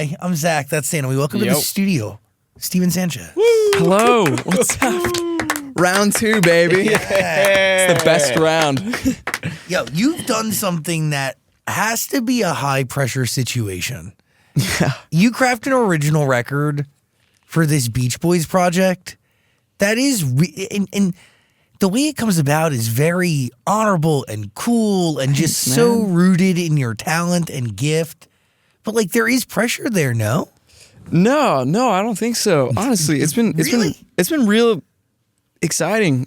Hi, I'm Zach. That's Stan. We welcome to the studio, Steven Sanchez. Woo! Hello. What's up? Round 2, baby. Yeah. It's the best round. Yo, you've done something that has to be a high-pressure situation. Yeah. You crafted an original record for this Beach Boys project that is, and the way it comes about is very honorable and cool and just so rooted in your talent and gift. But like, there is pressure there, no? No, I don't think so. Honestly, it's been real exciting.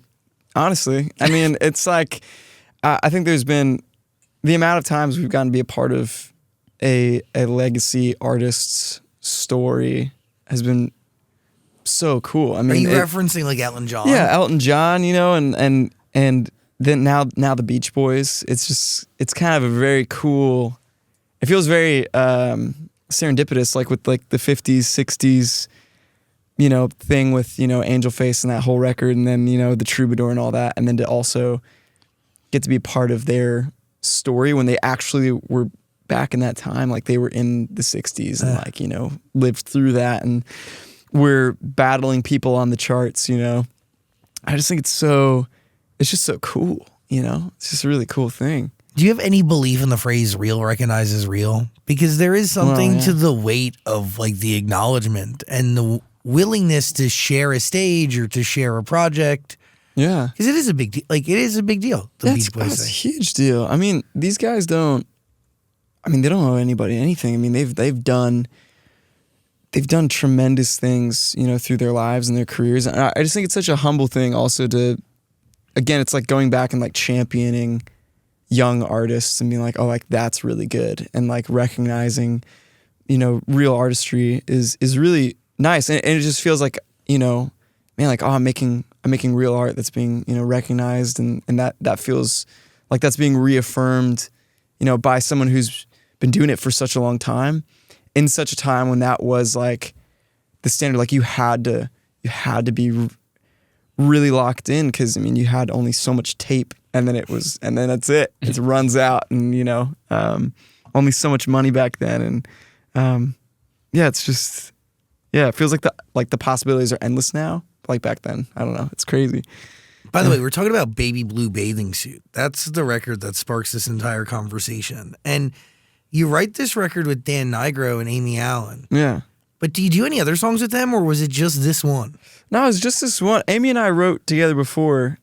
Honestly, I mean, it's like I think there's been the amount of times we've gotten to be a part of a legacy artist's story has been so cool. I mean, are you referencing like Elton John? Yeah, Elton John, you know, and then now the Beach Boys. It's kind of a very cool. It feels very serendipitous, like with like the 50s, 60s, you know, thing with, you know, Angel Face and that whole record, and then, you know, the Troubadour and all that, and then to also get to be part of their story when they actually were back in that time, like they were in the 60s and like, you know, lived through that and we're battling people on the charts, you know. I just think it's just so cool, you know. It's just a really cool thing. Do you have any belief in the phrase real recognizes real? Because there is something to the weight of like the acknowledgement and the willingness to share a stage or to share a project. Yeah. Because it is a big deal. Like, it is a big deal, the Beach Boys That's a thing. huge deal. I mean, these guys they don't owe anybody anything. I mean, they've done tremendous things, you know, through their lives and their careers. And I just think it's such a humble thing also to, again, it's like going back and like championing young artists and being like, oh, like that's really good. And like recognizing, you know, real artistry is really nice. And it just feels like, you know, man, like, oh, I'm making real art that's being, you know, recognized and that feels like that's being reaffirmed, you know, by someone who's been doing it for such a long time. In such a time when that was like the standard, like you had to be really locked in because I mean you had only so much tape and then that's it. It runs out and you know only so much money back then and it's just it feels like the possibilities are endless now. Like back then, I don't know. It's crazy. By the way, we're talking about Baby Blue Bathing Suit. That's the record that sparks this entire conversation. And you write this record with Dan Nigro and Amy Allen. Yeah. But do you do any other songs with them, or was it just this one? No, it was just this one. Amy and I wrote together before,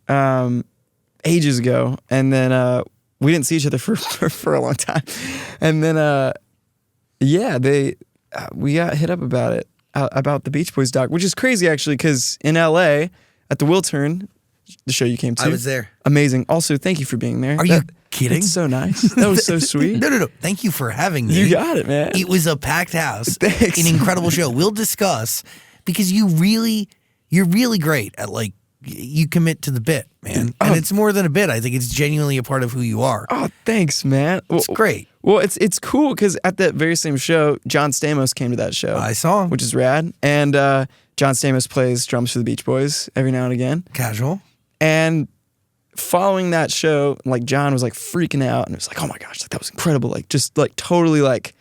ages ago, and then we didn't see each other for a long time. And then, we got hit up about the Beach Boys doc, which is crazy actually, because in LA at the Wiltern, the show you came to, I was there. Amazing. Also, thank you for being there. Are you kidding? That's so nice. That was so sweet. No. Thank you for having me. You got it, man. It was a packed house. Thanks. An incredible show. We'll discuss because you're really great at like you commit to the bit, man. And it's more than a bit. I think it's genuinely a part of who you are. Oh, thanks, man. It's great. Well, it's cool because at that very same show, John Stamos came to that show. I saw him, which is rad. And John Stamos plays drums for the Beach Boys every now and again. Casual. And following that show, like John was like freaking out and it was like, oh my gosh, like that was incredible. Like just like totally like,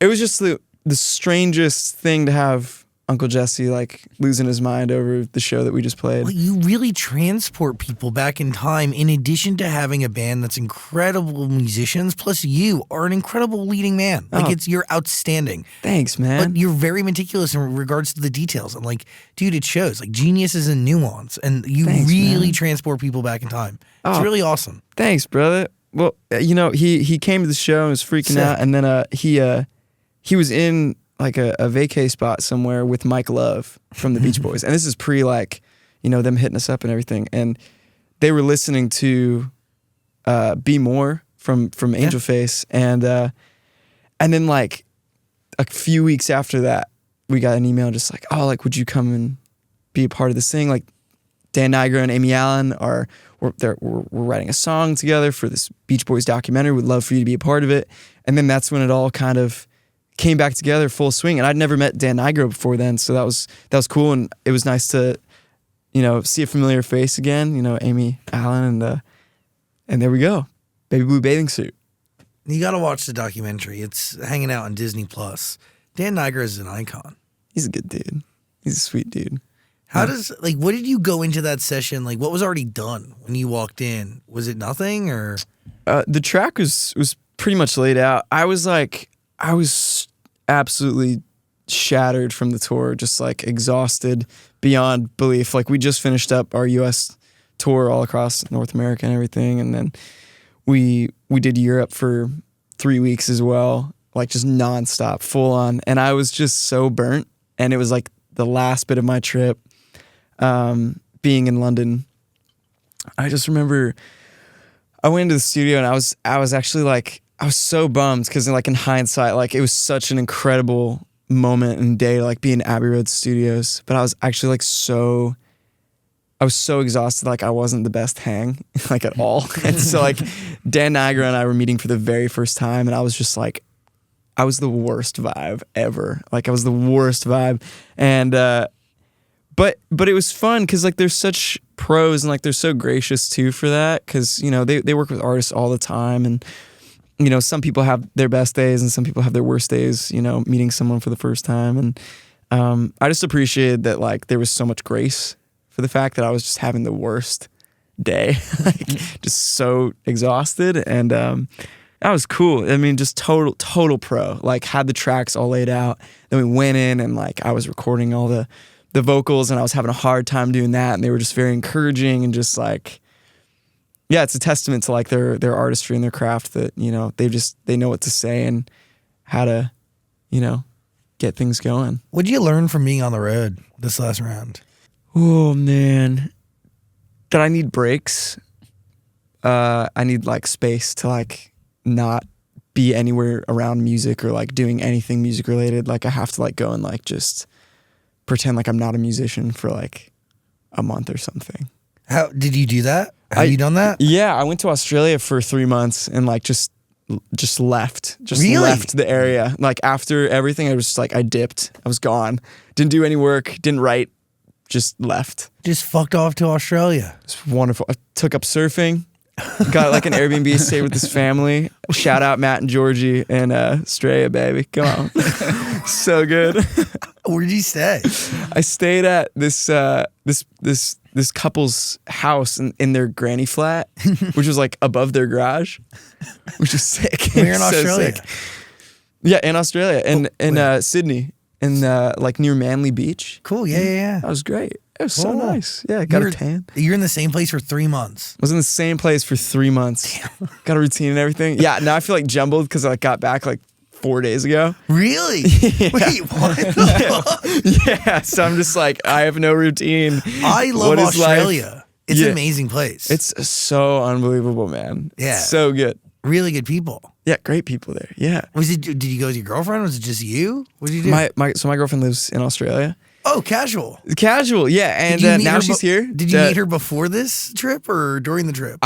it was just the strangest thing to have Uncle Jesse like losing his mind over the show that we just played. Well, you really transport people back in time in addition to having a band that's incredible musicians, plus you are an incredible leading man. Like you're outstanding. Thanks, man. But you're very meticulous in regards to the details. And like, dude, it shows. Like genius is in nuance. And you really transport people back in time. It's really awesome. Thanks, brother. Well, you know, he came to the show and was freaking out, and then he was in like a vacay spot somewhere with Mike Love from the Beach Boys. And this is pre like, you know, them hitting us up and everything. And they were listening to Be More from Angel Face. And then like a few weeks after that, we got an email just like, oh, like, would you come and be a part of this thing? Like Dan Nigro and Amy Allen we're writing a song together for this Beach Boys documentary. We'd love for you to be a part of it. And then that's when it all kind of came back together full swing. And I'd never met Dan Nigro before then, so that was cool. And it was nice to, you know, see a familiar face again, you know, Amy Allen, and there we go. Baby Blue Bathing Suit. You got to watch the documentary. It's hanging out on Disney Plus. Dan Niagara is an icon. He's a good dude. He's a sweet dude. How does, like, what did you go into that session? Like, what was already done when you walked in? Was it nothing or? The track was pretty much laid out. I was absolutely shattered from the tour, just like exhausted beyond belief. Like we just finished up our US tour all across North America and everything. And then we did Europe for 3 weeks as well, like just nonstop, full on. And I was just so burnt. And it was like the last bit of my trip. Being in London, I just remember I went into the studio and I was actually like, I was so bummed because like in hindsight, like it was such an incredible moment and day to like be in Abbey Road Studios. But I was actually like I was so exhausted, like I wasn't the best hang like at all. And so like Dan Niagara and I were meeting for the very first time and I was just like, I was the worst vibe ever. Like I was the worst vibe. And But it was fun because like they're such pros and like they're so gracious too for that because you know they work with artists all the time and you know some people have their best days and some people have their worst days, you know, meeting someone for the first time. And I just appreciated that like there was so much grace for the fact that I was just having the worst day, like just so exhausted. And that was cool. I mean, just total pro, like had the tracks all laid out. Then we went in and like I was recording all the vocals and I was having a hard time doing that. And they were just very encouraging and just like, yeah, it's a testament to like their artistry and their craft that, you know, they know what to say and how to, you know, get things going. What did you learn from being on the road this last round? Oh man, that I need breaks. I need like space to like not be anywhere around music or like doing anything music related. Like I have to like go and like just pretend like I'm not a musician for like a month or something. How did you do that? Have you done that? Yeah, I went to Australia for 3 months and like just left. Really? Left the area. Like after everything, I was just like I dipped. I was gone. Didn't do any work, didn't write, just left. Just fucked off to Australia. It's wonderful. I took up surfing. Got like an Airbnb, stayed with this family. Shout out Matt and Georgie and Straya, baby. Come on. So good. Where'd you stay? I stayed at this couple's house in their granny flat, which was like above their garage, which was sick. We're in Australia. Sick. Yeah, in Australia. And in Sydney, in like near Manly Beach. Cool, yeah. That was great. It was so Cool. nice. Yeah, got a tan. You're in the same place for 3 months. Was in the same place for 3 months. Damn. Got a routine and everything. Yeah, now I feel like jumbled because I like got back like 4 days ago. Really? Yeah. Wait, what? Yeah, so I'm just like, I have no routine. I love What is Australia. life? It's Yeah. an amazing place. It's so unbelievable, man. Yeah. So good. really good people. Yeah, great people there. Yeah. Did you go with your girlfriend? Was it just you? What did you do? So my girlfriend lives in Australia. Oh, casual. Casual, yeah. And now she's here. Did you meet her before this trip or during the trip?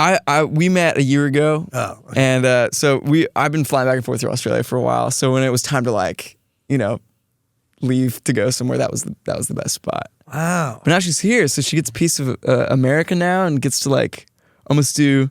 We met a year ago. Oh, okay. And so I've been flying back and forth through Australia for a while. So when it was time to like, leave to go somewhere, that was the best spot. Wow. But now she's here, so she gets a piece of America now and gets to like almost do,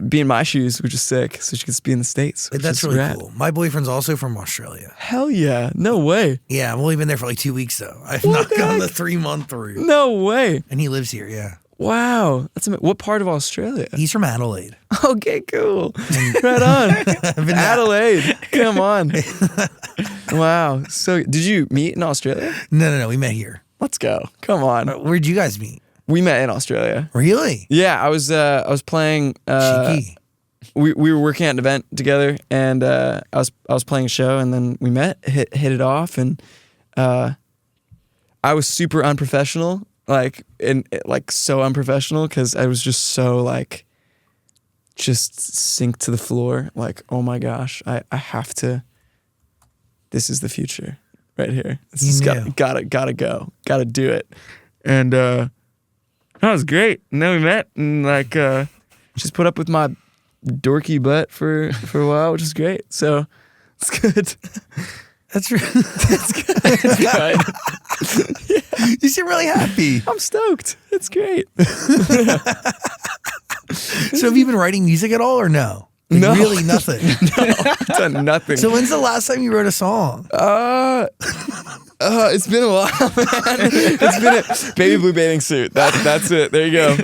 be in my shoes, which is sick. So she gets to be in the States. That's really cool. My boyfriend's also from Australia. Hell yeah. No way. Yeah, I've only been there for like 2 weeks though. I've not gone the 3-month route. No way. And he lives here, yeah. Wow. What part of Australia? He's from Adelaide. Okay, cool. Right on. Adelaide. Come on. Wow. So did you meet in Australia? No. We met here. Let's go. Come on. Where'd you guys meet? We met in Australia. Really? Yeah, I was playing. Cheeky. We were working at an event together, and I was playing a show, and then we met, hit it off, and I was super unprofessional, so unprofessional because I was just so like, just sink to the floor, like, oh my gosh, I have to. This is the future, right here. It's just gotta go, gotta do it, and. That was great. And then we met and just put up with my dorky butt for a while, which is great. So it's good. That's good. Yeah. You seem really happy. I'm stoked. It's great. So have you been writing music at all or no? Like, No. really nothing. No, I've done nothing. So when's the last time you wrote a song? It's been a while, man. It's been a baby blue bathing suit. That's it. There you go.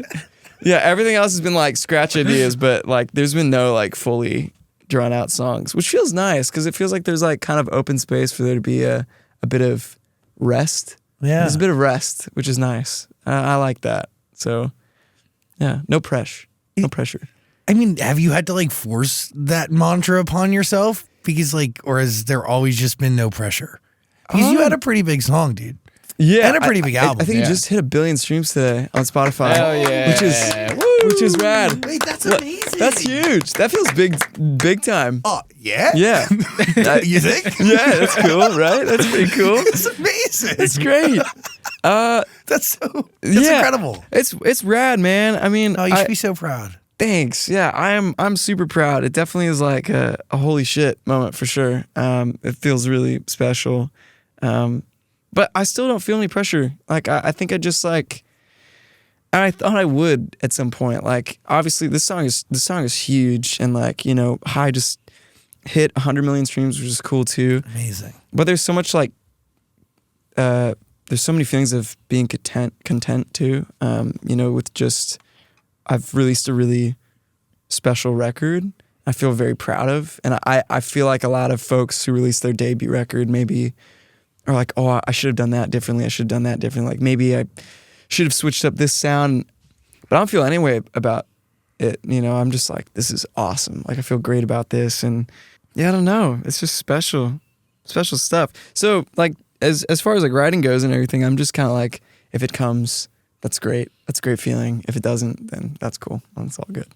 Yeah, everything else has been like scratch ideas, but like there's been no like fully drawn out songs, which feels nice because it feels like there's like kind of open space for there to be a bit of rest. Yeah. There's a bit of rest, which is nice. I like that. So yeah, no pressure. No pressure. I mean, have you had to like force that mantra upon yourself? Because like, or has there always just been no pressure? Because you had a pretty big song, dude. Yeah, And a pretty big album. I think it just hit 1 billion streams today on Spotify. Hell yeah. which is rad. Wait, that's amazing. That's huge. That feels big time. Oh, yeah? Yeah. You think? Yeah, that's cool, right? That's pretty cool. That's amazing. It's great. That's incredible. It's rad, man. I mean, Oh, you should be so proud. thanks. Yeah, I'm super proud. It definitely is like a holy shit moment for sure. It feels really special. But I still don't feel any pressure. Like I think I just like I thought I would at some point. Like obviously this song is huge and like, you know, High just hit 100 million streams, which is cool too. Amazing. But there's so much like there's so many feelings of being content too. You know, with just I've released a really special record I feel very proud of. And I feel like a lot of folks who release their debut record maybe are like, oh, I should have done that differently. I should have done that differently. Like maybe I should have switched up this sound. But I don't feel any way about it. You know, I'm just like, this is awesome. Like I feel great about this. And yeah, I don't know. It's just special stuff. So like as far as like writing goes and everything, I'm just kind of like, if it comes, that's great. That's a great feeling. If it doesn't, then that's cool. That's all good.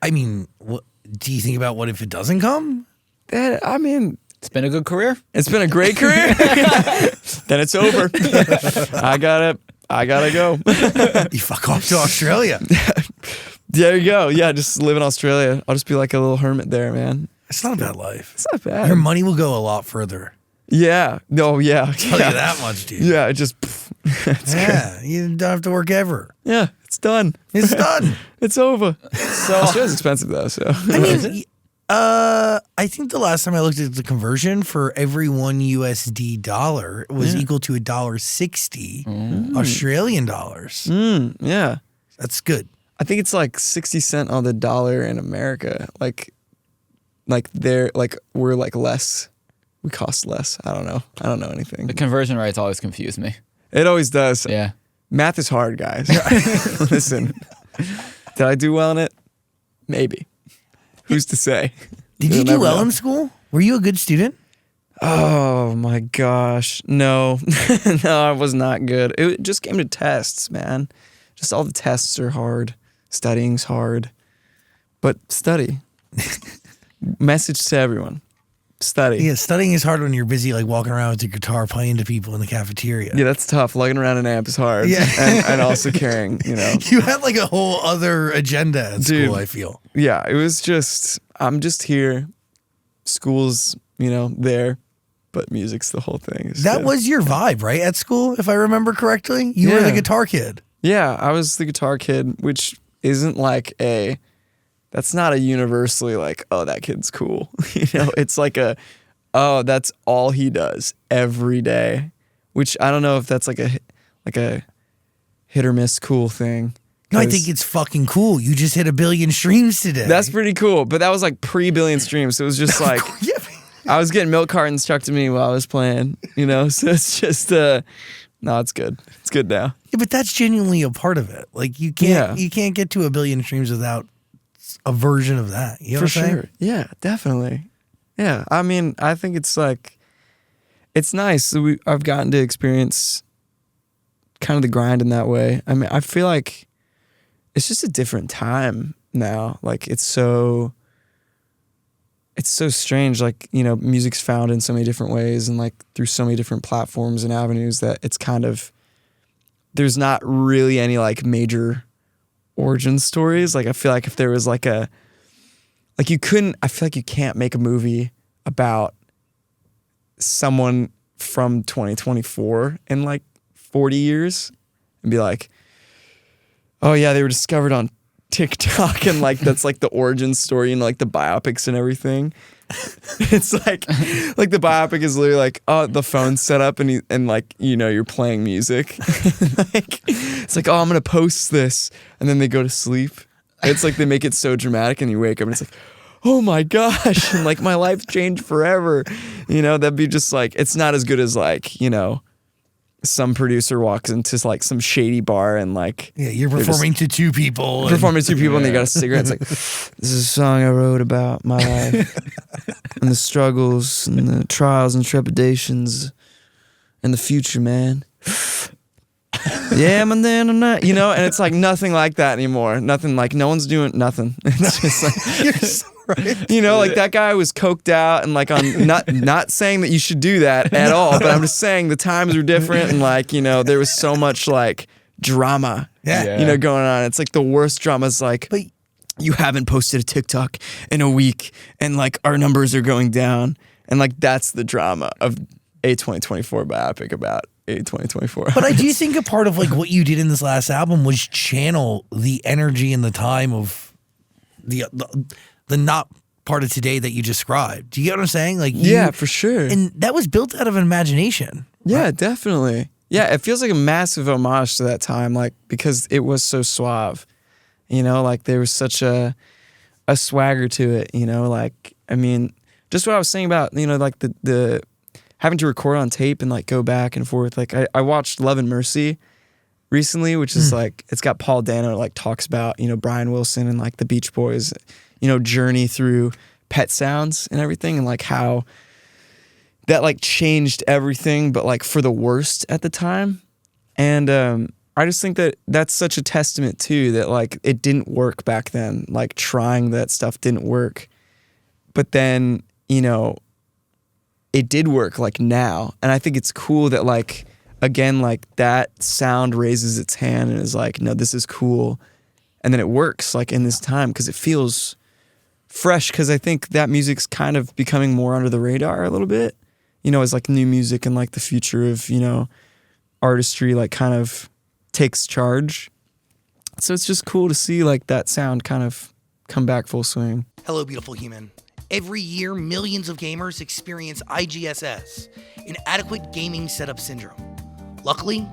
I mean, what do you think about what if it doesn't come? I mean, It's been a good career. it's been a great career. Then it's over. I gotta go. You fuck off to Australia. There you go. Yeah, just live in Australia. I'll just be like a little hermit there, man. It's not a bad life. It's not bad. Your money will go a lot further. Yeah. No, yeah. Tell you that much, dude. Yeah, it just, it's great. Yeah, you don't have to work ever. Yeah, it's done. It's done. It's over. So Australia's expensive though, so. I mean, I think the last time I looked at the conversion for every $1 USD dollar was equal to $1.60 Australian dollars. Yeah. That's good. I think it's like 60 cents on the dollar in America. Like we're like less. We cost less. I don't know. I don't know anything. The conversion rates always confuse me. It always does. Yeah. Math is hard, guys. Listen, did I do well in it? Maybe. Who's to say? Did You'll you do never well know. in school? Were you a good student? Oh my gosh. No. No, I was not good. It just came to tests, man. Just all the tests are hard. Studying's hard. But study. Message to everyone. Study. Yeah, studying is hard when you're busy like walking around with your guitar playing to people in the cafeteria. Yeah, that's tough. Lugging around an amp is hard. Yeah. and also carrying, you know. You had like a whole other agenda at Dude. school, I feel. Yeah, it was just, I'm just here. School's, you know, there. But music's the whole thing. It's That good. was your vibe, right? At school, if I remember correctly? You were the Yeah. guitar kid. Yeah, I was the guitar kid, which isn't like that's not a universally like, oh, that kid's cool. You know, it's like oh, that's all he does every day, which I don't know if that's like a hit or miss cool thing. No, I 'Cause think it's fucking cool. You just hit 1 billion streams today. that's pretty cool, but that was like pre-billion streams, so it was just like yeah. I was getting milk cartons trucked to me while I was playing, you know, so it's just no, it's good. It's good now. Yeah, but that's genuinely a part of it. Like you can't get to 1 billion streams without a version of that. You know For what I'm saying? sure. Yeah, definitely. Yeah. I mean, I think it's like, it's nice that I've gotten to experience kind of the grind in that way. I mean, I feel like it's just a different time now. Like it's so strange. Like, you know, music's found in so many different ways and like through so many different platforms and avenues that it's kind of, there's not really any like major origin stories. Like I feel like if there was like I feel like you can't make a movie about someone from 2024 in like 40 years and be like, oh yeah, they were discovered on TikTok and like that's like the origin story and like the biopics and everything. It's like the biopic is literally like, oh, the phone's set up and like, you know, you're playing music. Like, it's like, oh, I'm gonna post this, and then they go to sleep. It's like they make it so dramatic, and you wake up and it's like, oh my gosh, and like my life changed forever. You know, that'd be just like, it's not as good as like, you know, some producer walks into like some shady bar and like, Yeah, you're performing to two people. Performing to two people and they got a cigarette. It's like, this is a song I wrote about my life and the struggles and the trials and trepidations and the future, man. Yeah, man, then I'm not, you know, and it's like nothing like that anymore. Nothing, like no one's doing nothing. It's just like, You're so right. you know, like that guy was coked out and like on not saying that you should do that at all, but I'm just saying the times were different and like, you know, there was so much like drama, Yeah. you know, going on. It's like the worst drama is like, But you haven't posted a TikTok in a week and like our numbers are going down. And like that's the drama of a 2024 biopic about a 2024. But I do think a part of like what you did in this last album was channel the energy and the time of the not part of today that you described. Do you get what I'm saying? Like, yeah, for sure. And that was built out of an imagination. Yeah, right? definitely. Yeah, it feels like a massive homage to that time, like because it was so suave. You know, like there was such a swagger to it. You know, like I mean, just what I was saying about, you know, like the having to record on tape and like go back and forth. Like I watched Love and Mercy recently, which is like, it's got Paul Dano like talks about, you know, Brian Wilson and like the Beach Boys, you know, journey through pet sounds and everything, and like how that like changed everything, but like for the worst at the time. And I just think that that's such a testament too, that like it didn't work back then, like trying that stuff didn't work. But then, you know, it did work like now. And I think it's cool that like, again, like that sound raises its hand and is like, no, this is cool. And then it works like in this time because it feels fresh, because I think that music's kind of becoming more under the radar a little bit, you know, as like new music and like the future of, you know, artistry like kind of takes charge. So it's just cool to see like that sound kind of come back full swing. Hello, beautiful human. Every year, millions of gamers experience IGSS, inadequate gaming setup syndrome. Luckily,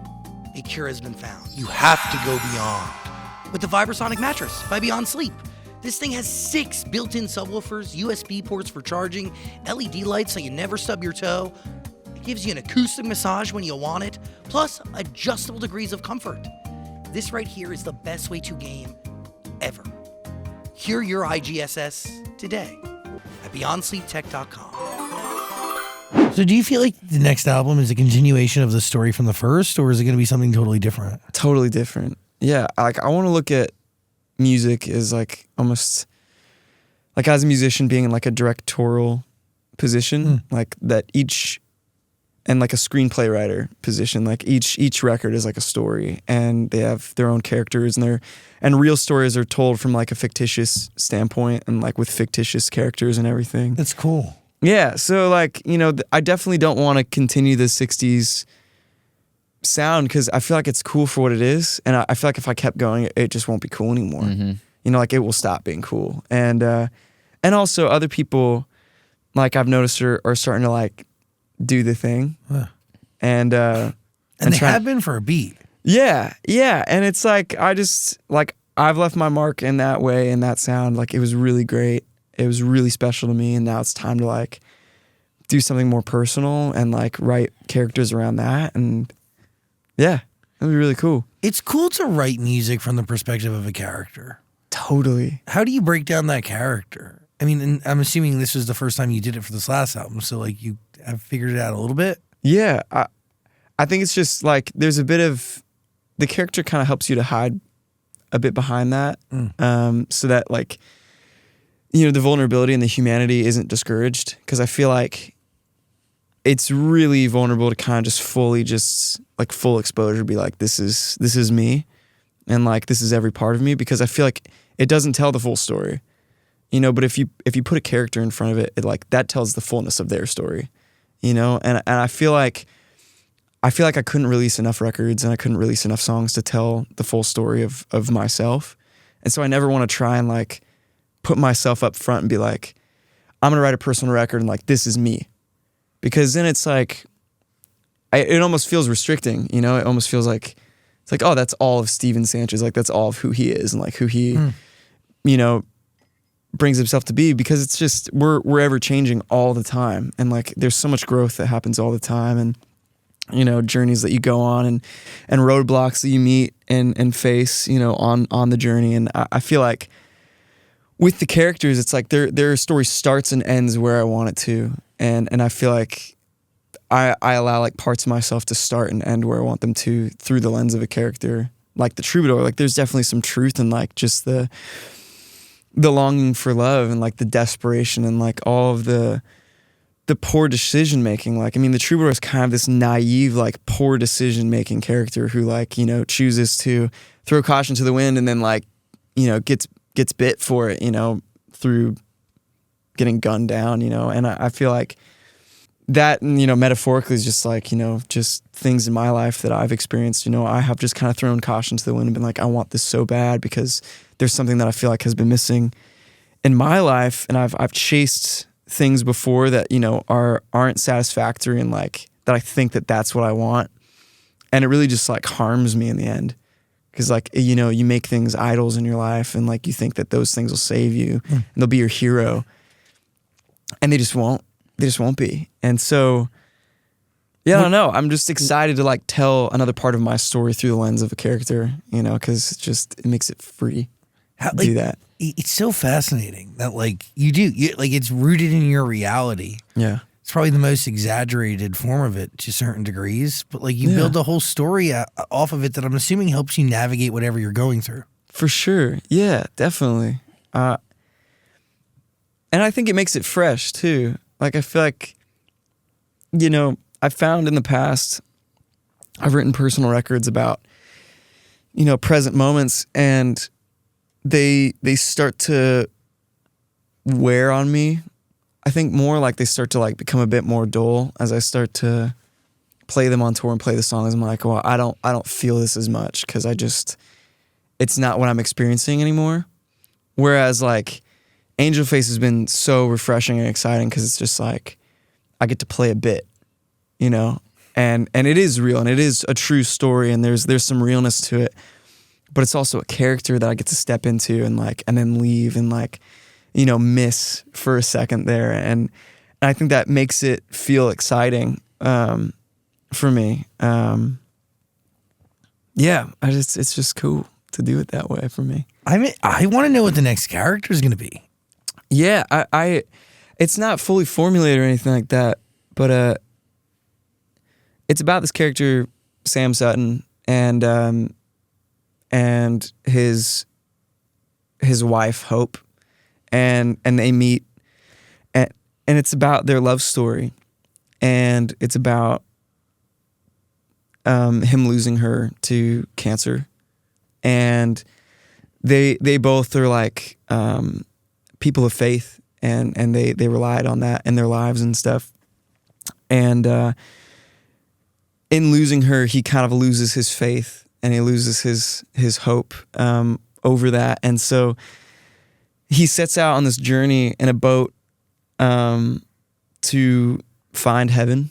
a cure has been found. You have to go beyond with the Vibrasonic mattress by Beyond Sleep. This thing has 6 built-in subwoofers, USB ports for charging, LED lights so you never stub your toe. It gives you an acoustic massage when you want it, plus adjustable degrees of comfort. This right here is the best way to game ever. Cure your IGSS today at BeyondSleepTech.com. So do you feel like the next album is a continuation of the story from the first, or is it going to be something totally different? Totally different. Yeah, like I want to look at music as like almost like as a musician being in like a directorial position, like that each, and like a screenplay writer position, like each record is like a story and they have their own characters and real stories are told from like a fictitious standpoint and like with fictitious characters and everything. That's cool. Yeah, so like, you know, I definitely don't want to continue the 60s sound because I feel like it's cool for what it is, and I feel like if I kept going, it just won't be cool anymore. You know, like it will stop being cool. And also other people, like I've noticed are starting to like do the thing. And they have been for a beat. Yeah, and it's like I just like I've left my mark in that way, and that sound, like it was really great. It was really special to me, and now it's time to like do something more personal and like write characters around that, and yeah, that'd be really cool. It's cool to write music from the perspective of a character. Totally. How do you break down that character? I mean, and I'm assuming this was the first time you did it for this last album, so like you have figured it out a little bit? Yeah, I think it's just like there's a bit of the character kind of helps you to hide a bit behind that, so that like, you know, the vulnerability and the humanity isn't discouraged, because I feel like it's really vulnerable to kind of just fully just like full exposure, be like, this is me, and like this is every part of me, because I feel like it doesn't tell the full story, you know. But if you put a character in front of it, like that tells the fullness of their story, you know. And I feel like I couldn't release enough records and I couldn't release enough songs to tell the full story of myself. And so I never want to try and like put myself up front and be like, I'm going to write a personal record and like, this is me. Because then it's like, it almost feels restricting, you know? It almost feels like, it's like, oh, that's all of Steven Sanchez. Like, that's all of who he is and like who he, you know, brings himself to be, because it's just, we're ever changing all the time. And like, there's so much growth that happens all the time. And, you know, journeys that you go on and roadblocks that you meet and face, you know, on the journey. And I feel like with the characters, it's like their story starts and ends where I want it to. And I feel like I allow like parts of myself to start and end where I want them to through the lens of a character. Like the Troubadour, like there's definitely some truth in like just the longing for love and like the desperation and like all of the poor decision making. Like, I mean, the Troubadour is kind of this naive, like poor decision making character who like, you know, chooses to throw caution to the wind and then like, you know, gets bit for it, you know, through getting gunned down, you know. And I feel like that, you know, metaphorically is just like, you know, just things in my life that I've experienced. You know, I have just kind of thrown caution to the wind and been like, I want this so bad because there's something that I feel like has been missing in my life. And I've chased things before that, you know, aren't satisfactory and like that I think that that's what I want. And it really just like harms me in the end. Because like, you know, you make things idols in your life and like you think that those things will save you and they'll be your hero. And they just won't be. And so, yeah, I don't know. I'm just excited to like tell another part of my story through the lens of a character, you know, because it makes it free to do that. It's so fascinating that like you like it's rooted in your reality. Yeah. It's probably the most exaggerated form of it to certain degrees, but like you build a whole story off of it that I'm assuming helps you navigate whatever you're going through. For sure. Yeah, definitely. And I think it makes it fresh too. Like I feel like, you know, I found in the past, I've written personal records about, you know, present moments and they start to wear on me. I think more like they start to like become a bit more dull as I start to play them on tour and play the songs. I'm like, well, I don't feel this as much because it's not what I'm experiencing anymore. Whereas like Angel Face has been so refreshing and exciting because it's just like I get to play a bit, you know, and it is real and it is a true story and there's some realness to it, but it's also a character that I get to step into and then leave and like, you know, miss for a second there. And I think that makes it feel exciting for me. Yeah, it's just cool to do it that way for me. I mean, I want to know what the next character is going to be. Yeah, I it's not fully formulated or anything like that, but it's about this character Sam Sutton and his wife Hope, and they meet, and it's about their love story, and it's about him losing her to cancer, and they both are like people of faith, and they relied on that in their lives and stuff. And in losing her, he kind of loses his faith and he loses his hope over that. And so he sets out on this journey in a boat to find heaven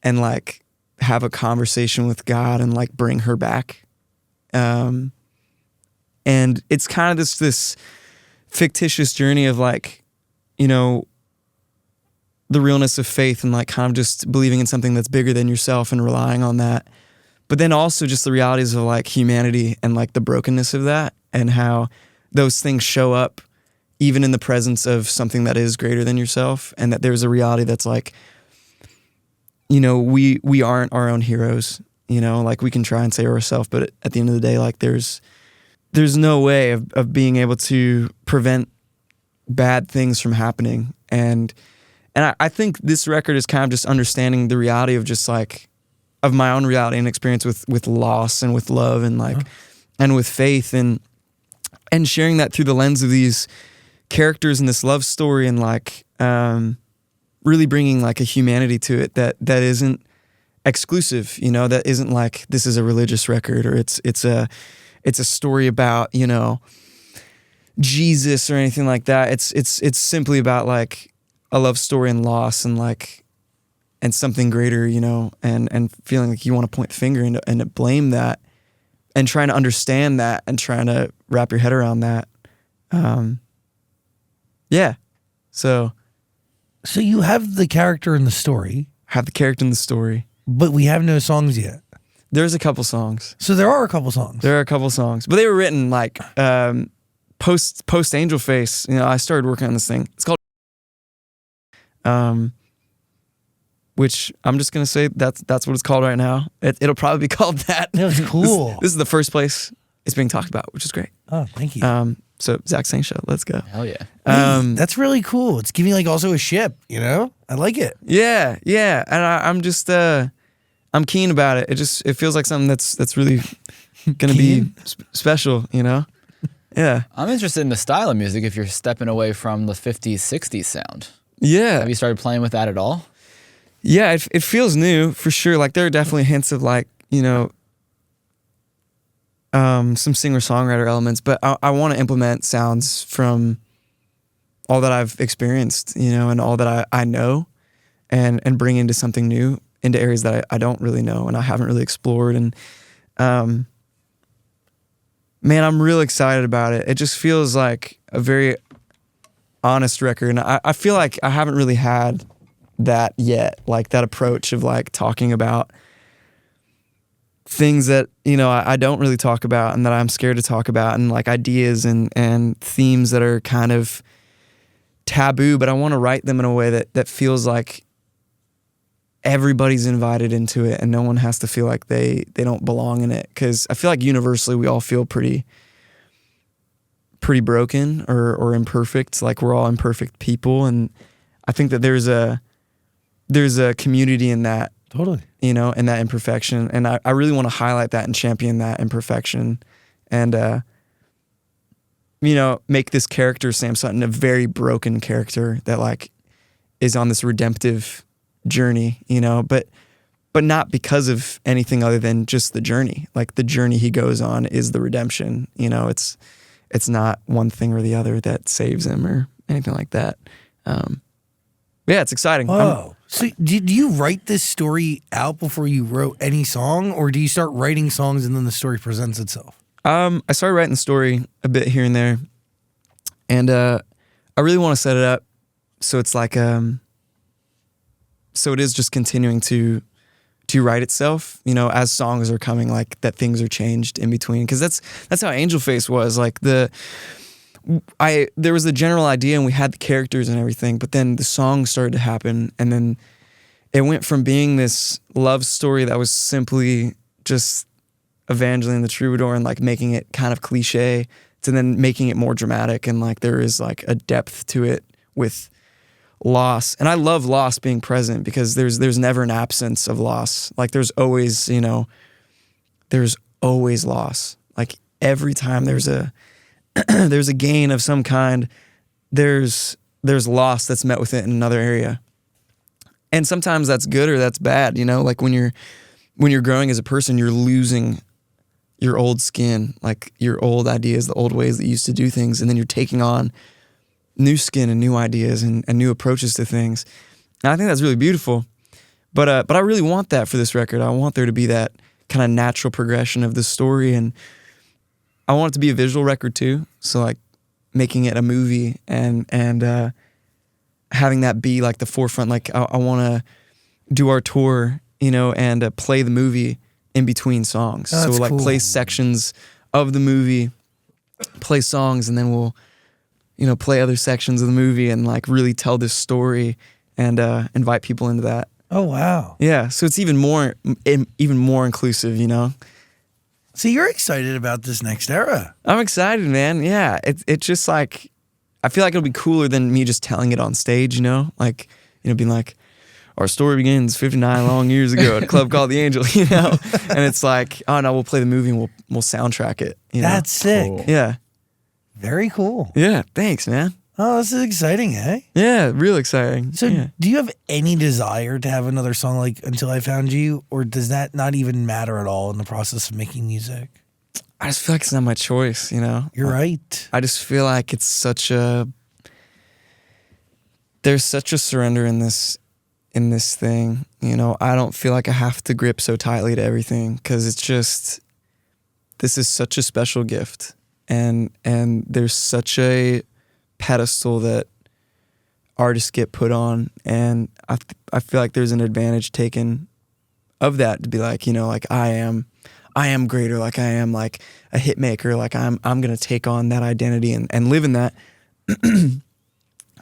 and like have a conversation with God and like bring her back. And it's kind of this fictitious journey of like, you know, the realness of faith and like kind of just believing in something that's bigger than yourself and relying on that. But then also just the realities of like humanity and like the brokenness of that and how those things show up even in the presence of something that is greater than yourself, and that there's a reality that's like, you know, we aren't our own heroes, you know, like we can try and save ourselves, but at the end of the day, like there's no way of being able to prevent bad things from happening. And I think this record is kind of just understanding the reality of just like, of my own reality and experience with loss and with love and like, and with faith and sharing that through the lens of these characters in this love story and like, really bringing like a humanity to it that isn't exclusive, you know, that isn't like, this is a religious record or it's a story about, you know, Jesus or anything like that. It's simply about like a love story and loss and like and something greater, you know, and feeling like you want to point the finger and to blame that and trying to understand that and trying to wrap your head around that. Yeah. So you have the character in the story, have the character in the story, but we have no songs yet. There's a couple songs. So there are a couple songs. There are a couple songs, but they were written like post Angel Face. You know, I started working on this thing. It's called, which I'm just gonna say that's what it's called right now. It'll probably be called that. That was cool. This is the first place it's being talked about, which is great. Oh, thank you. So Zachsang show, let's go. Hell yeah. Hey, that's really cool. It's giving like also a ship, you know? I like it. Yeah, and I'm just I'm keen about it. It feels like something that's really gonna be special, you know? Yeah. I'm interested in the style of music if you're stepping away from the 50s, 60s sound. Yeah. Have you started playing with that at all? Yeah, it feels new for sure. Like there are definitely hints of like, you know, some singer-songwriter elements, but I want to implement sounds from all that I've experienced, you know, and all that I know and bring into something new, into areas that I don't really know and I haven't really explored. And man, I'm real excited about it. It just feels like a very honest record. And I feel like I haven't really had that yet, like that approach of like talking about things that, you know, I don't really talk about and that I'm scared to talk about, and like ideas and themes that are kind of taboo, but I want to write them in a way that feels like everybody's invited into it and no one has to feel like they don't belong in it. Because I feel like universally we all feel pretty broken or imperfect, like we're all imperfect people, and I think that there's a community in that. Totally. You know, and that imperfection. And I really want to highlight that and champion that imperfection and, you know, make this character, Sam Sutton, a very broken character that like is on this redemptive journey, you know, but not because of anything other than just the journey. Like the journey he goes on is the redemption. You know, it's not one thing or the other that saves him or anything like that. Yeah, it's exciting. Whoa. So did you write this story out before you wrote any song, or do you start writing songs and then the story presents itself? I started writing the story a bit here and there, and I really want to set it up so it's like so it is just continuing to write itself, you know, as songs are coming, like that things are changed in between, because that's how Angel Face was. Like there was the general idea and we had the characters and everything, but then the songs started to happen, and then it went from being this love story that was simply just Evangeline the Troubadour and like making it kind of cliche to then making it more dramatic, and like there is like a depth to it with loss. And I love loss being present because there's never an absence of loss. Like there's always, you know, there's always loss. Like every time there's a there's a gain of some kind, there's loss that's met with it in another area. And sometimes that's good or that's bad, you know, like when you're growing as a person, you're losing your old skin, like your old ideas, the old ways that you used to do things, and then you're taking on new skin and new ideas and new approaches to things. And I think that's really beautiful. But I really want that for this record. I want there to be that kind of natural progression of the story, and I want it to be a visual record too. So like making it a movie and having that be like the forefront. Like I want to do our tour, you know, and play the movie in between songs. Oh, so we'll like cool. play sections of the movie, play songs, and then we'll, you know, play other sections of the movie and like really tell this story and invite people into that. Oh, wow. Yeah. So it's even more inclusive, you know? So you're excited about this next era. I'm excited, man. Yeah. It's just like, I feel like it'll be cooler than me just telling it on stage, you know? Like, you know, being like, our story begins 59 long years ago at a club called The Angel, you know? And it's like, oh no, we'll play the movie and we'll soundtrack it. You know? That's sick. Cool. Yeah. Very cool. Yeah. Thanks, man. Oh, this is exciting, eh? Yeah. Real exciting. So yeah. do you have any desire to have another song like Until I Found You, or does that not even matter at all in the process of making music? I just feel like it's not my choice, you know? You're right. I just feel like it's there's such a surrender in this thing, you know? I don't feel like I have to grip so tightly to everything because it's just, this is such a special gift. And there's such a pedestal that artists get put on. And I feel like there's an advantage taken of that to be like, you know, like I am greater, like I am like a hit maker, like I'm gonna take on that identity and live in that. And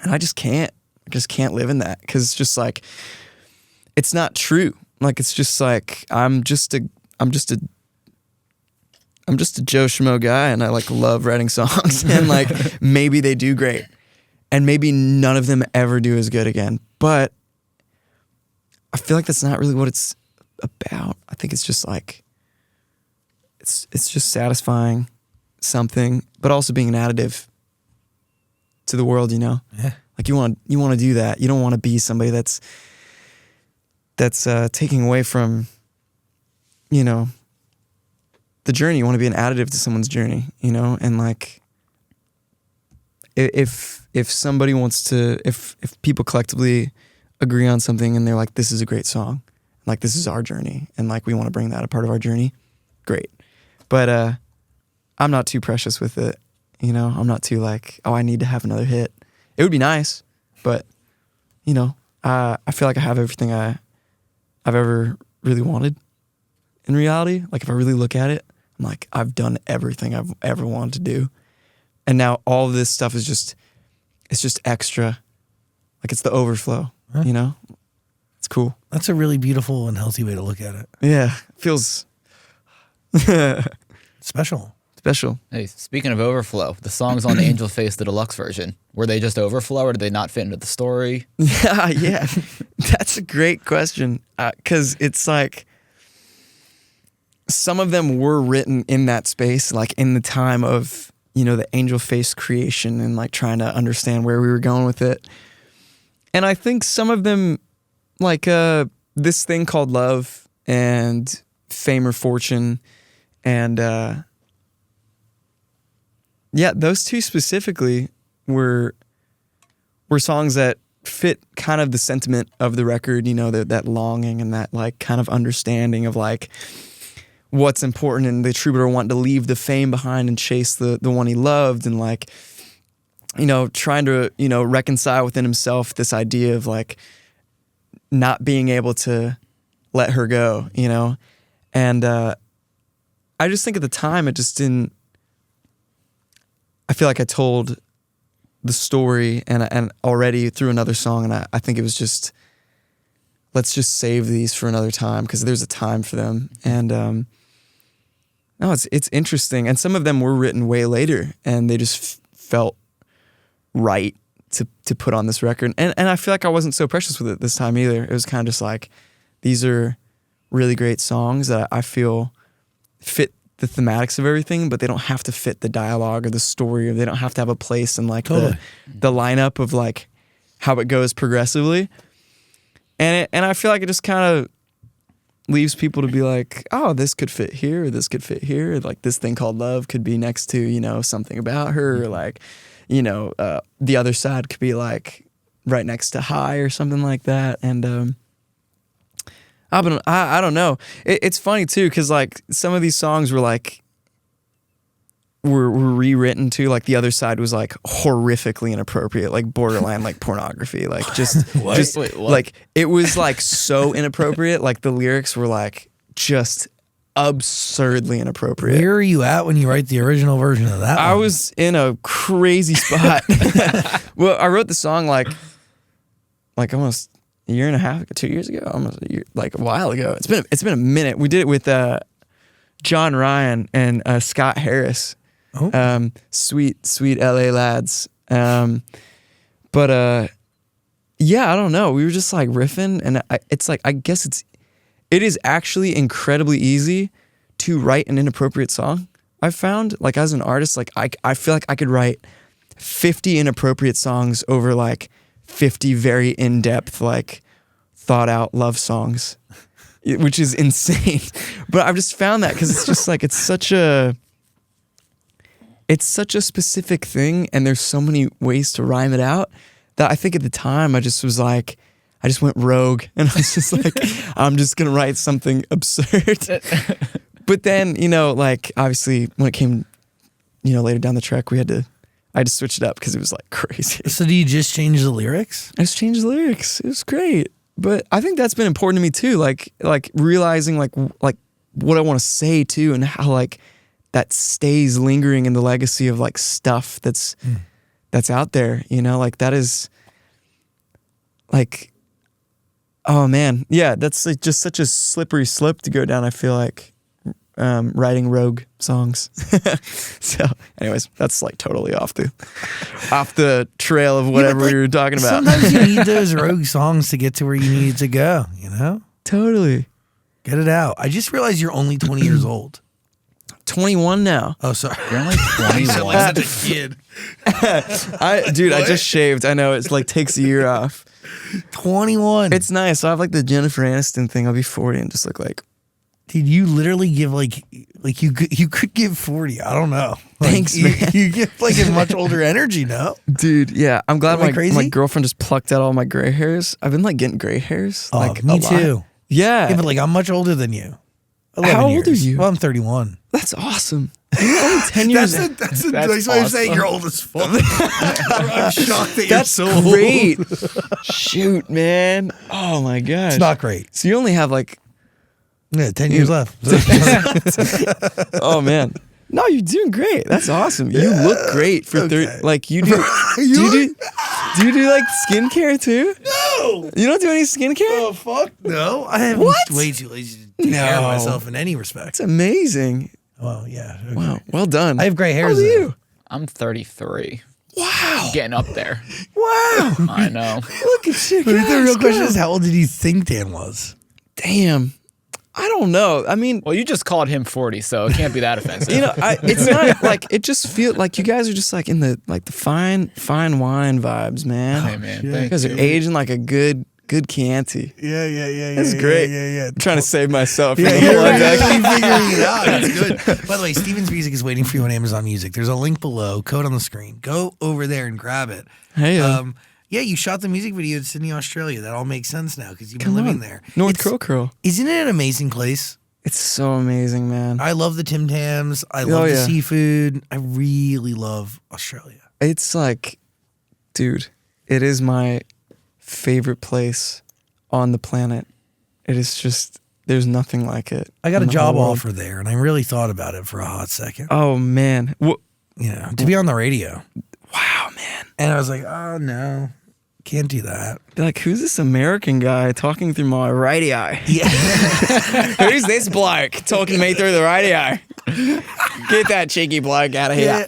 I just can't live in that because it's just like, it's not true. Like it's just like I'm just a Joe Schmo guy, and I like love writing songs, and like maybe they do great, and maybe none of them ever do as good again. But I feel like that's not really what it's about. I think it's just like it's just satisfying something, but also being an additive to the world, you know? Yeah. Like you want to do that. You don't want to be somebody that's taking away from, you know, the journey. You want to be an additive to someone's journey, you know? And like if somebody wants to, if people collectively agree on something and they're like, this is a great song, like this is our journey, and like we want to bring that a part of our journey, great. But I'm not too precious with it, you know? I'm not too like, oh, I need to have another hit. It would be nice, but you know, I feel like I have everything I've ever really wanted in reality. Like if I really look at it, I'm like, I've done everything I've ever wanted to do. And now all of this stuff is it's just extra. Like it's the overflow, you know? It's cool. That's a really beautiful and healthy way to look at it. Yeah, feels Special. special. Hey, speaking of overflow, the songs on Angel Face, the deluxe version, were they just overflow or did they not fit into the story? Yeah. That's a great question. 'Cause it's like some of them were written in that space, like in the time of, you know, the Angel Face creation and like trying to understand where we were going with it. And I think some of them, like This Thing Called Love and Fame or Fortune, and yeah, those two specifically were songs that fit kind of the sentiment of the record, you know, that longing and that like kind of understanding of like what's important, and the troubadour wanting to leave the fame behind and chase the one he loved, and like, you know, trying to, you know, reconcile within himself this idea of like not being able to let her go, you know? And I just think at the time it just didn't, I feel like I told the story and already through another song, and I think it was just, let's just save these for another time because there's a time for them. And no, it's interesting. And some of them were written way later and they just felt right to put on this record. And I feel like I wasn't so precious with it this time either. It was kind of just like, these are really great songs that I feel fit the thematics of everything, but they don't have to fit the dialogue or the story, or they don't have to have a place in like the lineup of like how it goes progressively. And I feel like it just kind of leaves people to be like, oh, this could fit here, or this could fit here. Like This Thing Called Love could be next to, you know, Something About Her, or like, you know, the other side could be like right next to High or something like that. And I don't know. It's funny too, because like some of these songs were like were rewritten too. Like the other side was like horrifically inappropriate, like borderline like pornography, like just Wait, what? like it was like so inappropriate. Like the lyrics were like just absurdly inappropriate. Where are you at when you write the original version of that I one? was in a crazy spot. Well, I wrote the song like almost a year and a half, 2 years ago, almost a year, like a while ago. It's been a minute. We did it with John Ryan and Scott Harris. Oh. Sweet LA lads. But yeah, I don't know. We were just like riffing, and it's like, I guess it is actually incredibly easy to write an inappropriate song. I've found, like as an artist, like I feel like I could write 50 inappropriate songs over like 50 very in-depth, like thought out love songs, which is insane. But I've just found that because it's just like, it's such a it's such a specific thing, and there's so many ways to rhyme it out that I think at the time I just went rogue, and I was just like, I'm just gonna write something absurd. But then, like obviously when it came, later down the track, I had to switch it up because it was like crazy. So do you just change the lyrics? I just changed the lyrics. It was great. But I think that's been important to me too, like realizing like what I want to say too, and how like that stays lingering in the legacy of like stuff that's out there, like that is like, oh man, yeah, that's like just such a slippery slope to go down. I feel like writing rogue songs. So anyways, that's like totally off the trail of whatever we were talking about. Sometimes you need those rogue songs to get to where you need to go, Totally. Get it out. I just realized you're only 20 years old. 21 now. Oh, sorry. You're only 21. Like such a kid. I just shaved. I know it's like takes a year off. 21. It's nice. I have like the Jennifer Aniston thing. I'll be 40 and just look like. Dude, you literally give like you could give 40. I don't know. Like, Thanks, man. You give like a much older energy, no? Dude, yeah. I'm glad Am I crazy? my girlfriend just plucked out all my gray hairs. I've been like getting gray hairs. Oh, like, me a lot. too. Yeah. Yeah, but like I'm much older than you. 11 How old years. are you? Well, I'm 31. That's awesome. You're only 10 years. That's a That's nice way of saying awesome. you're old as fuck. I'm shocked that That's you're so old. great. Shoot, man. Oh my gosh. It's not great. So you only have like, 10 years left. oh man. No, you're doing great. That's awesome. You look great for Okay. 30. Like you do. do you do like skincare too? No. You don't do any skincare? Oh fuck no! I am What? way too lazy to take care of No. myself in any respect. It's amazing. Well, yeah. Okay. Wow. Well done. I have gray How hairs. old are though. you? I'm 33. Wow. Getting up there. Wow. I know. Look at you. But the real guys, question go. is, how old did you think Dan was? Damn. I don't know. I mean, Well, you just called him 40, so it can't be that offensive. it's not like it just feels like you guys are just like in the fine wine vibes, man. Hey, man. shit. You Thank guys you. are aging like a good Chianti. Yeah. That's great. Yeah. I'm trying to save myself. Yeah, from the you're whole right. idea. Keep figuring it out. It's good. By the way, Steven's music is waiting for you on Amazon Music. There's a link below, code on the screen. Go over there and grab it. Hey, Yeah, you shot the music video in Sydney, Australia. That all makes sense now because you've been come living on. there. North Curl. Isn't it an amazing place? It's so amazing, man. I love the Tim Tams. I love the yeah. seafood. I really love Australia. It's like, dude, it is my favorite place on the planet. It is just, there's nothing like it. I got a in the job whole world. offer there, and I really thought about it for a hot second. Oh, man. To be on the radio. Wow, man. And I was like, oh, no, can't do that. Be like, who's this American guy talking through my righty eye? Yeah. Who's this bloke talking to me through the radio? Get that cheeky bloke out of here.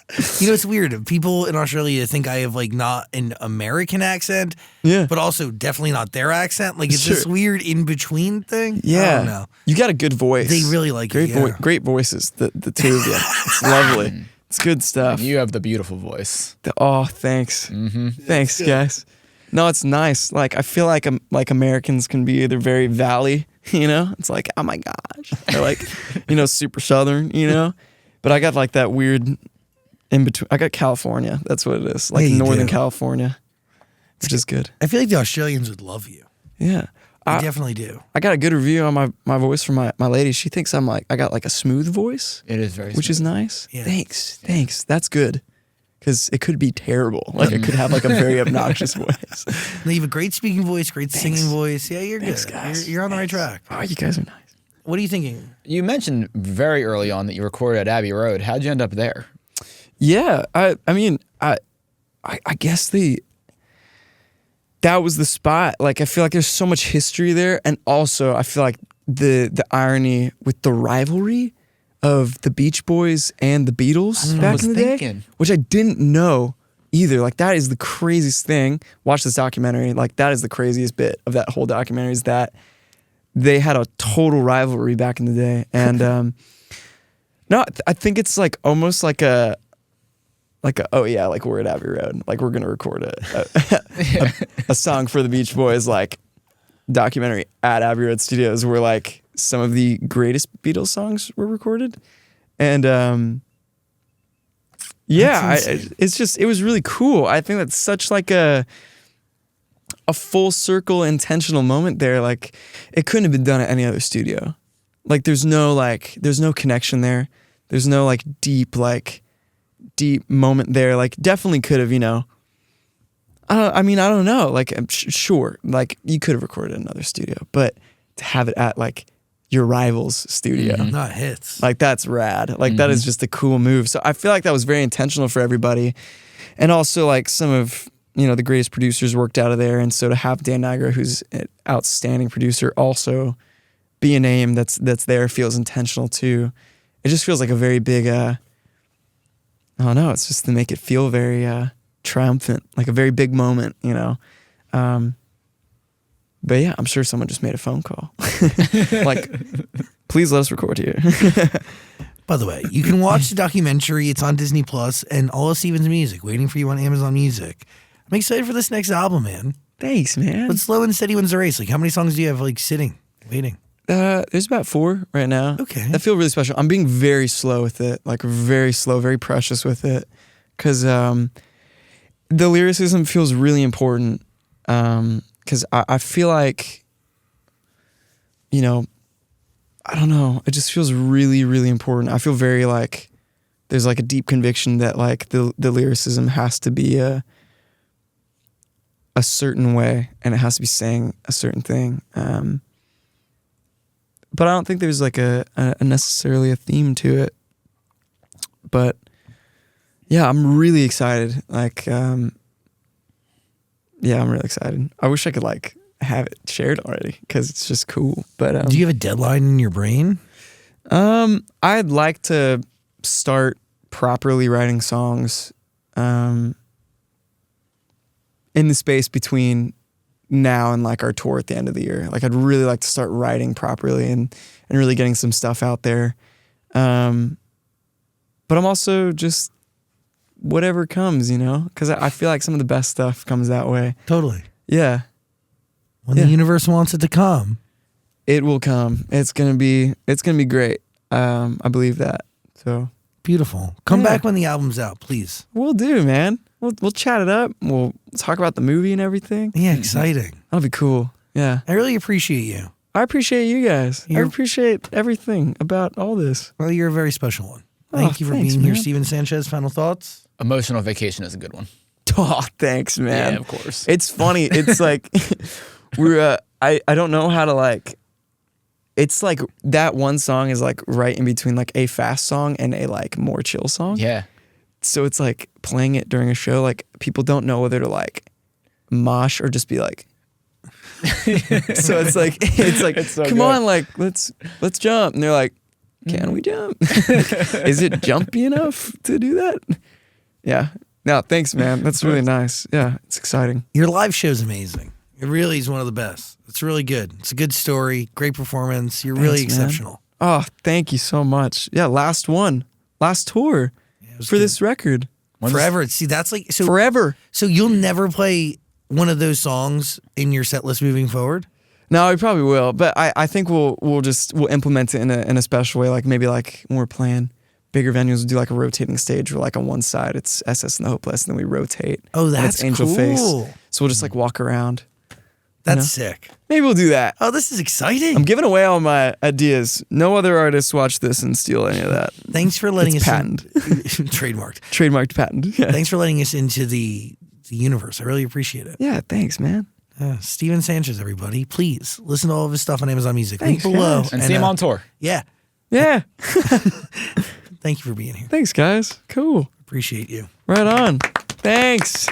It's weird. People in Australia think I have like not an American accent, Yeah. but also definitely not their accent. Like it's Sure. this weird in between thing. I Yeah. don't know. You got a good voice. They really like great it. Yeah. great voices, the two of you. It's lovely. It's good stuff. You have the beautiful voice. Oh, thanks. Mm-hmm. Thanks, guys. No, it's nice. Like I feel like Americans can be either very valley, it's like, oh my gosh, or like, super southern, But I got like that weird in between. I got California. That's what it is. Like Yeah, you Northern do. California, which is good. I feel like the Australians would love you. Yeah. They definitely do. I got a good review on my voice from my lady. She thinks I got like a smooth voice, It is very which is nice. Yeah. Thanks. That's good. Because it could be terrible. Like it could have like a very obnoxious voice. No, you have a great speaking voice, great singing voice. Yeah, you're Thanks, good. guys. You're on the right track. Oh, you guys are nice. What are you thinking? You mentioned very early on that you recorded at Abbey Road. How'd you end up there? Yeah, I mean, I guess that was the spot. Like I feel like there's so much history there, and also I feel like the irony with the rivalry of the Beach Boys and the Beatles back in the day, which I didn't know either. Like that is the craziest thing. Watch this documentary. Like that is the craziest bit of that whole documentary is that they had a total rivalry back in the day. And no, I think it's like almost like a oh yeah, like we're at Abbey Road, like we're gonna record a song for the Beach Boys, like documentary at Abbey Road Studios, where like some of the greatest Beatles songs were recorded, and Yeah, That's insane. it was really cool. I think that's such like a full circle intentional moment there. Like it couldn't have been done at any other studio. Like there's no connection there. There's no like deep moment there. Like definitely could have, I don't know. Like I'm sure, like you could have recorded in another studio, but to have it at like your rival's studio, Not hits. like that's rad. Like that is just a cool move. So I feel like that was very intentional for everybody, and also like some of the greatest producers worked out of there. And so to have Dan Niagara, who's an outstanding producer, also be a name that's there feels intentional too. It just feels like a very big. I don't know. It's just to make it feel very triumphant, like a very big moment, But yeah, I'm sure someone just made a phone call. Like, please let us record here. By the way, you can watch the documentary. It's on Disney Plus and all of Steven's music waiting for you on Amazon Music. I'm excited for this next album, man. Thanks, man. But slow and steady wins the race. Like, how many songs do you have like sitting, waiting? There's about 4 right now. Okay. That feel really special. I'm being very slow with it, like very slow, very precious with it, because the lyricism feels really important. Because I feel like, I don't know. It just feels really, really important. I feel very like there's like a deep conviction that like the lyricism has to be a certain way, and it has to be saying a certain thing. But I don't think there's like a necessarily a theme to it. But yeah, I'm really excited. Like, yeah, I'm really excited. I wish I could like have it shared already because it's just cool. But do you have a deadline in your brain? I'd like to start properly writing songs in the space between now and like our tour at the end of the year. Like I'd really like to start writing properly and really getting some stuff out there. But I'm also just whatever comes, because I feel like some of the best stuff comes that way. Totally. Yeah. When the universe wants it to come, it will come. It's gonna be great. I believe that. So beautiful. Come back when the album's out, please. We'll do, man. We'll chat it up. We'll talk about the movie and everything. Yeah, exciting. That'll be cool. Yeah. I really appreciate you. I appreciate you guys. I appreciate everything about all this. Well, you're a very special one. Thank you for being here, Steven Sanchez. Final thoughts? Emotional Vacation is a good one. Oh, thanks, man. Yeah, of course. It's funny. It's like I don't know how to like. It's like that one song is like right in between like a fast song and a like more chill song. Yeah. So it's like playing it during a show. Like people don't know whether to like mosh or just be like. So it's like so come on, like let's jump, and they're like, can we jump? Is it jumpy enough to do that? Yeah. No, thanks, man. That's really nice. Yeah, it's exciting. Your live show's amazing. It really is one of the best. It's really good. It's a good story, great performance. You're really exceptional. Man. Oh, thank you so much. Yeah, last tour for this record. Forever. See, that's like so forever. So you'll never play one of those songs in your set list moving forward? No, we probably will, but I think we'll implement it in a special way. Like maybe like when we're playing bigger venues, we'll do like a rotating stage where like on one side it's SS and the Hopeless, and then we rotate. Oh, that's Angel cool. Face. So we'll just like walk around. That's sick. Maybe we'll do that. Oh, this is exciting. I'm giving away all my ideas. No other artists watch this and steal any of that. Thanks for letting us patent. Trademarked patent. Yeah. Thanks for letting us into the universe. I really appreciate it. Yeah, thanks, man. Steven Sanchez, everybody. Please listen to all of his stuff on Amazon Music. Thanks, Link below. And see him on tour. Yeah. Yeah. Thank you for being here. Thanks, guys. Cool. Appreciate you. Right on. Thanks.